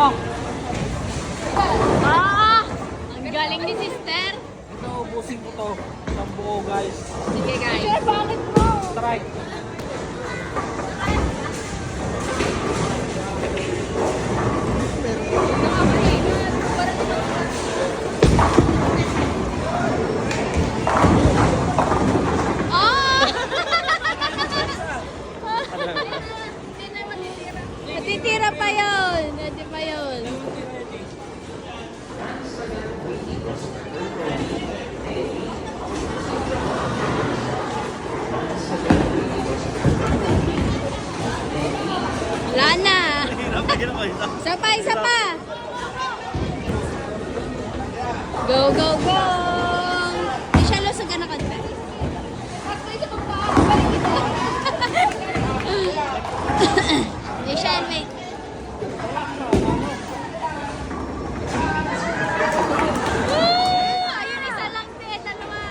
Oh, Ah! Ang galing ni sister. ito, ubusin ko to. Isang buo, guys. Sige guys. Sir, bakit mo? Strike. Ah! Natitira pa yun. Natitira pa yun. Wala na. Isa pa, isa pa. Go, go, go. Di siya lusog ka na kanta. Di siya, wait. Ayun, isa lang, te. Dalawa.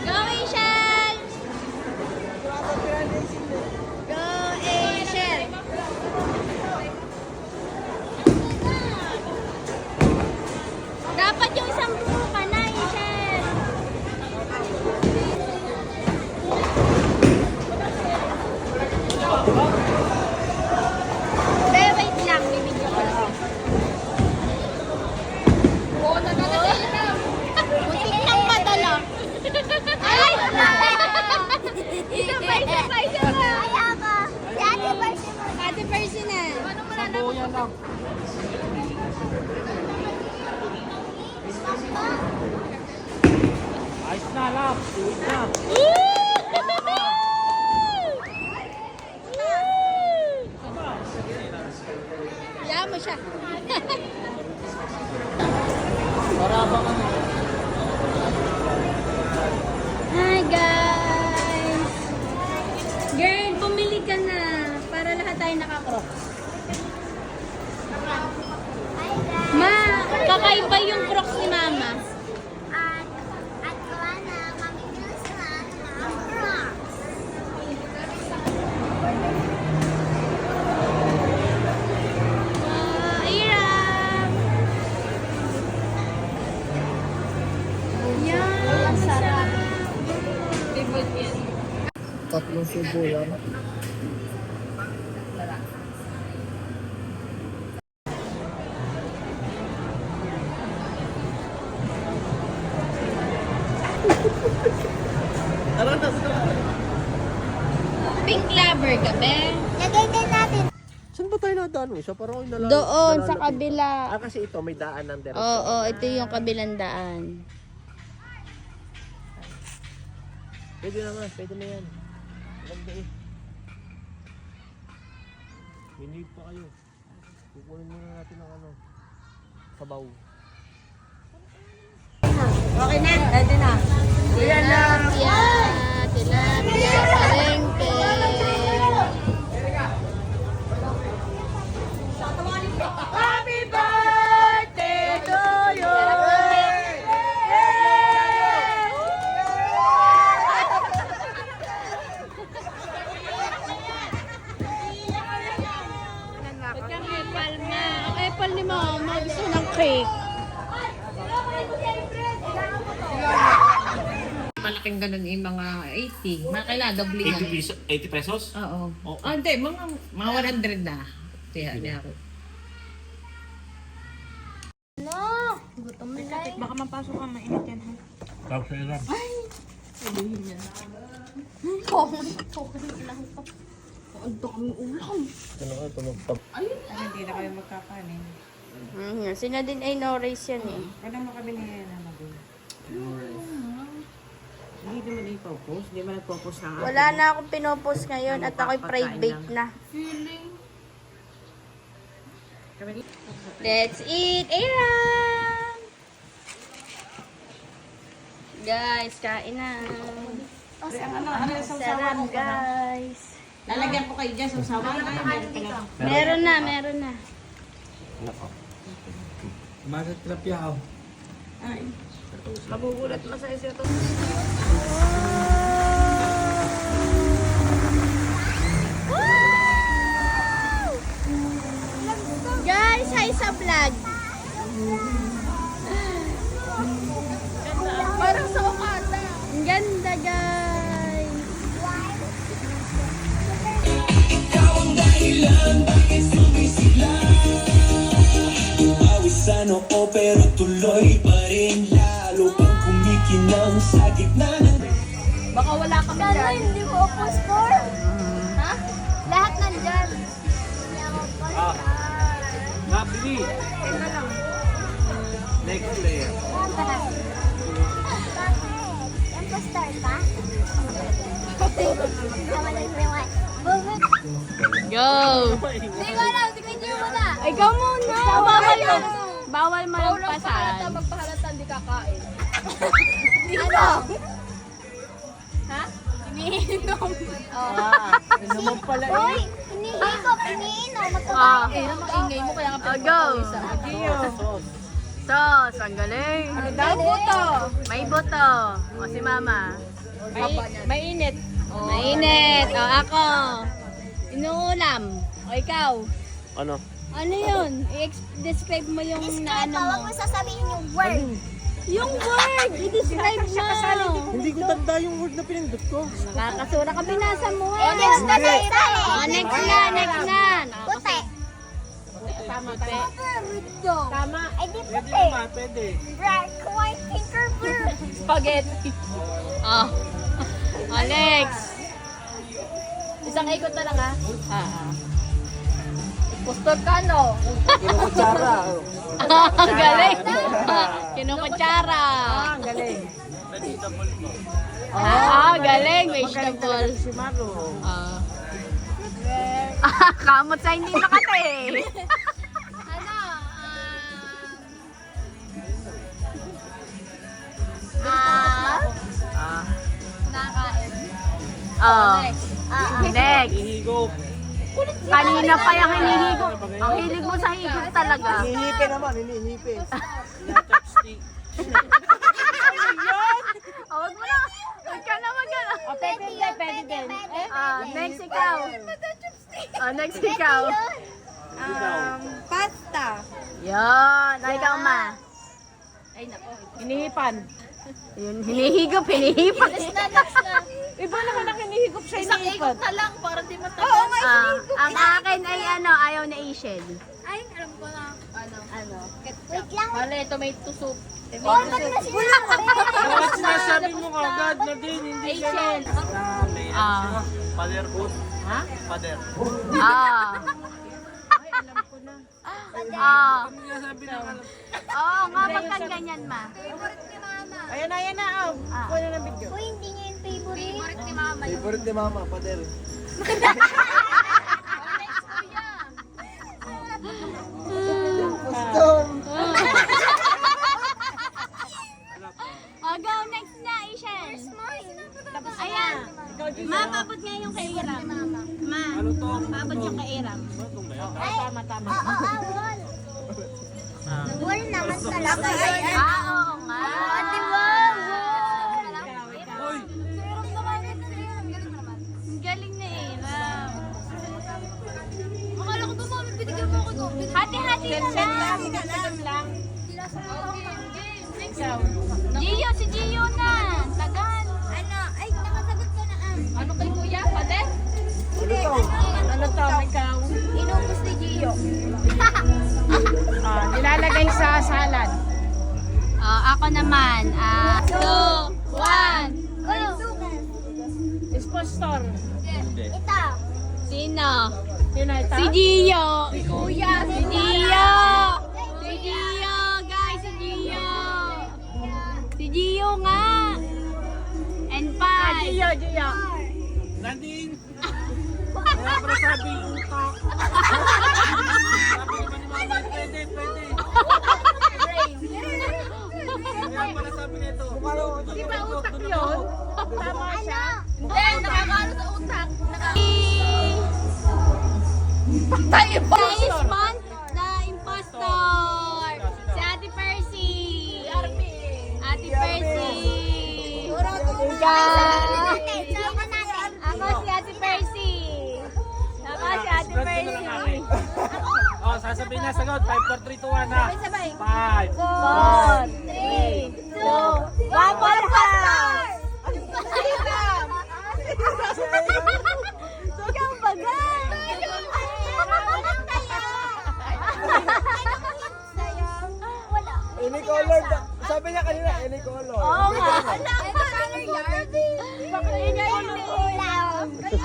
Go, Asian. Go, Asian. Dapat yung isang buo ka na, Asian. Hindi, wait lang. Bibigyan ko lang. Oo, nadala. Muntik nang madala. Ay! Isa pa, isa pa, isa pa. Ayoko. Si Ate Percy mo. Ate Percy na. Isang buo yan lang. Ayos na, lap. Uwit na. Hayaan mo siya. Para bang ano. Hi guys! Girl, bumili ka na para lahat tayo naka-crocs. Ma, kakaiba yung crocs ni Mama. At gawa na mamimilis na ang Crocs. Iram! Yan, ang sarap. Tatlong subo yan. Pink lover ka, be? Lagay din natin. Saan ba tayo nadaan mo? Siya parang Doon, sa kabila. Ah, kasi ito may daan ng diretso. Oo, ito yung kabilang daan. Pwede naman, pwede na yan. Maganda eh. Minib pa kayo. Kukunin muna natin ang ano. Sabaw. Okay na, ready na. Tilapia, tilapia, palengke. Happy birthday to you! Ba't kang apple na? Ang apple ni Mama, gusto ng cake. Malaking ganun yung mga 80. Mga kailangan, doble yan. 80 pesos? Oo. Oo. Ah, hindi, mga 100 na. Tiyan niya ako. No! Gutom na tayo. Baka mapasok ka, mainit yan ha. Tapos sa ilan? Ito na nga, tunog pa. Hindi na kayo magkakanin. Sina din ay no race yan eh. Wala mo kami na naman. Hindi naman i-focus. Hindi man nag-focus na Wala na akong pinopost ngayon at ako'y private na. Let's eat! Aaron! Guys, kain na. Sarap guys. Lalagyan ko kayo dyan sa usawa. Meron na, meron na. Bakit tilapia ako? Magugulat mo sa isyo to. pero tuloy pa rin. Lalo pang kumikinang sa gitna ng Baka wala kami Sana dyan. hindi mo ako score. Ha? Lahat nandyan. Hindi ako Ah. Napili. Next player. Bakit? Impostor ka? Go! Hindi ko alam, tingnan niyo muna. Ikaw muna. Bawal mo. Bawal mo lang pasan. Magpahalata, hindi kakain. Ano? Ha? Iniinom. Yun naman pala eh. Uy, hinihigop, iniinom. Ah. Eh, ang ingay mo kaya ka Go! Sos. Sos, ang galing. Ano daw buto? May boto. O si mama. Mainit. Mainit. O ako. Inuulam. O ikaw. Ano? Ano yun? I-describe mo yung Describe naano mo, huwag mo. mo sasabihin yung word. Yung word! I-describe mo. Hindi ko tanda yung word na pinindot ko. Nakakasura ka, binasa mo. O, next na tayo. O, next na, next na. Puti. Tama. Tama. Ay, di Pwede puti. naman, pwede. Black, white, pink, or blue. Spaghetti. Oh. O, next. Isang ikot na lang ha. Postor ka no? Kinukutsara. Galing. Kinukutsara. Ang galing. Galing. Vegetable. Si Maro. Kamot sa hindi nakate. Ano? Nakain. Oh. Next. Ihigop. Kanina pa yung hinihigop. Ang hilig mo sa higop talaga. Hinihipe naman, hinihipe. Chopstick. Wag mo na. Wag ka na mag-ano. Pwede din. Next ikaw. Next ikaw. Pasta. Yan. Ikaw ma. Hinihipan. Yun, hinihigop, hinihipan. Iba naman ang hinihigop sa hinihipan. na lang para di matagal. Ang akin ay ayaw na Asian. Ay, alam ko na. Ano? Wait lang. Mali, tomato soup. Oh, ba't na sinasabi? Bakit sinasabi mo kagad na din? Hindi Asian. Pader po. Ha? Pader. Sinasabi na alam. Oo nga, pagka ganyan ma. Favorite ni Mama. Ayan na. Kuha na ng video. Uy, hindi niya yung favorite. Favorite ni Mama. Favorite ni Mama, pader. Go, next na, Asian. Ayan. Ma, papot nga yung kay Iram. Ma, Ano to? papot yung kay Iram. Tama. Wall. Wall naman talaga. Oo nga. Di ba? Uy! Ang galing na Iram. Akala ko ba mami, binigyan mo ako doon. Hati-hati na lang. lang. Gio, si Gio na. Tagal. Ano? Ay, nakasagot ka na. Ano kay kuya? Pate? Hindi, Ano to? Ikaw? inubos ni Gio. Nilalagay sa salad. Ako naman. 2, 1. Go! Ispostor. Ito. Sino? Yun na ito? Si Gio. Si Kuya. Si Gio. Si Gio, guys. Si Gio. Si Gio nga. And 5. Gio. Nadine! Kaya pala sabi uta. Sabi naman ni Mama, pwede. Kaya pala sabi nito. Di ba utak yun? Tama siya? Hindi, nakakaano sa utak. This month, na impostor. Si Ate Percy. Ate Percy. Ako si Ate Percy. Ako si Ate Spread ko na Percy. lang namin. Sasabihin na sagot. 5, 4, 3, 2, 1 na. Sabay. 5. 4, 3, 2, 1, Polham! Ikaw baga!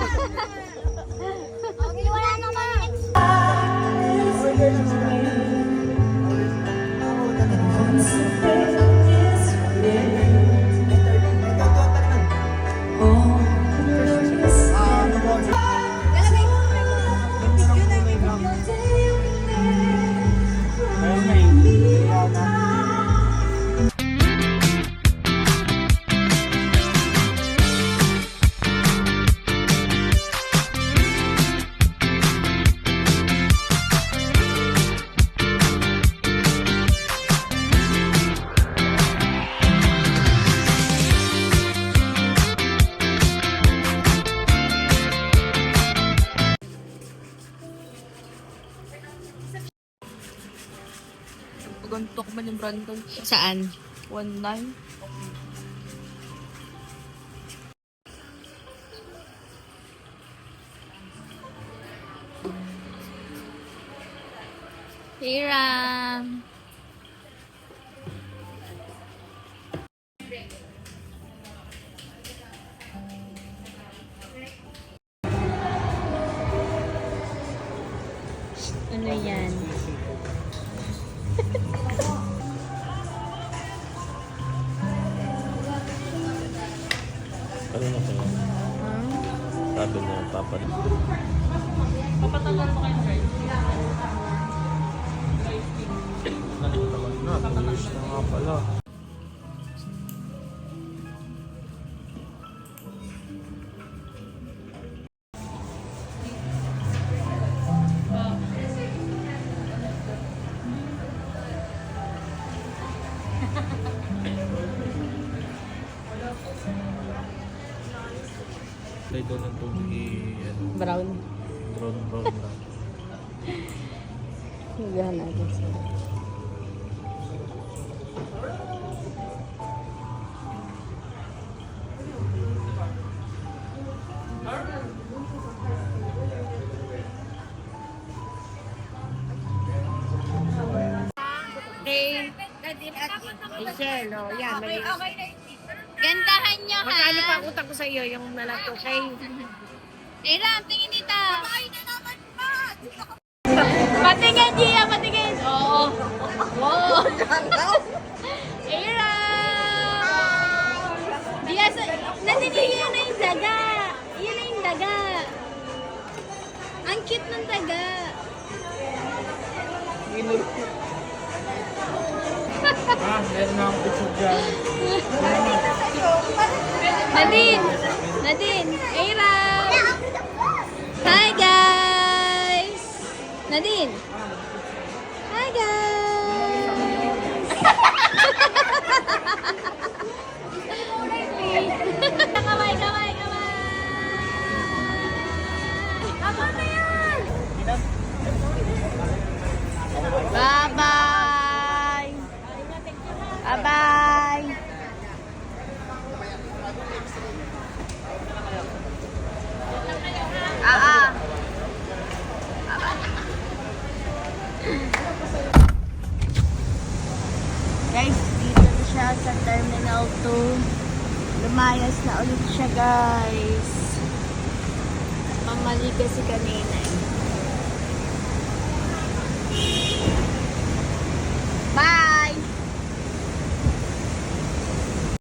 Okay, wala na ba next? Meron na yun. Kaya na. Pagantok ba ng Brandon? Saan? 1-9. Hiram! Ano yan? Ano na kaya? Sabi niya, papalit. Papatagal mo kayo, sir? Tagal na, 2 years na nga pala. Play doon ng tubig, ano, Brown. brown na. Higahan natin sila. Michelle, oh, yan. May... Gandahan nyo ha! Magkano pa utang ko sa iyo yung nalato kay... Hiram, tingin dito! Patingin, Gia! Patingin! Oo! Oo! Hiram! Gia, nandito yun na yung daga! Yun na yung daga! Ang cute ng daga! Meron na akong picture dyan. Nadine! Nadine! Hiram! Hi guys! Nadine! Hi guys! Kamay, kamay, kamay! Ako na yan! Bye-bye! Bye-bye! Guys, dito na siya sa Terminal 2. Lumayas na ulit siya, guys. Pamali kasi kanina.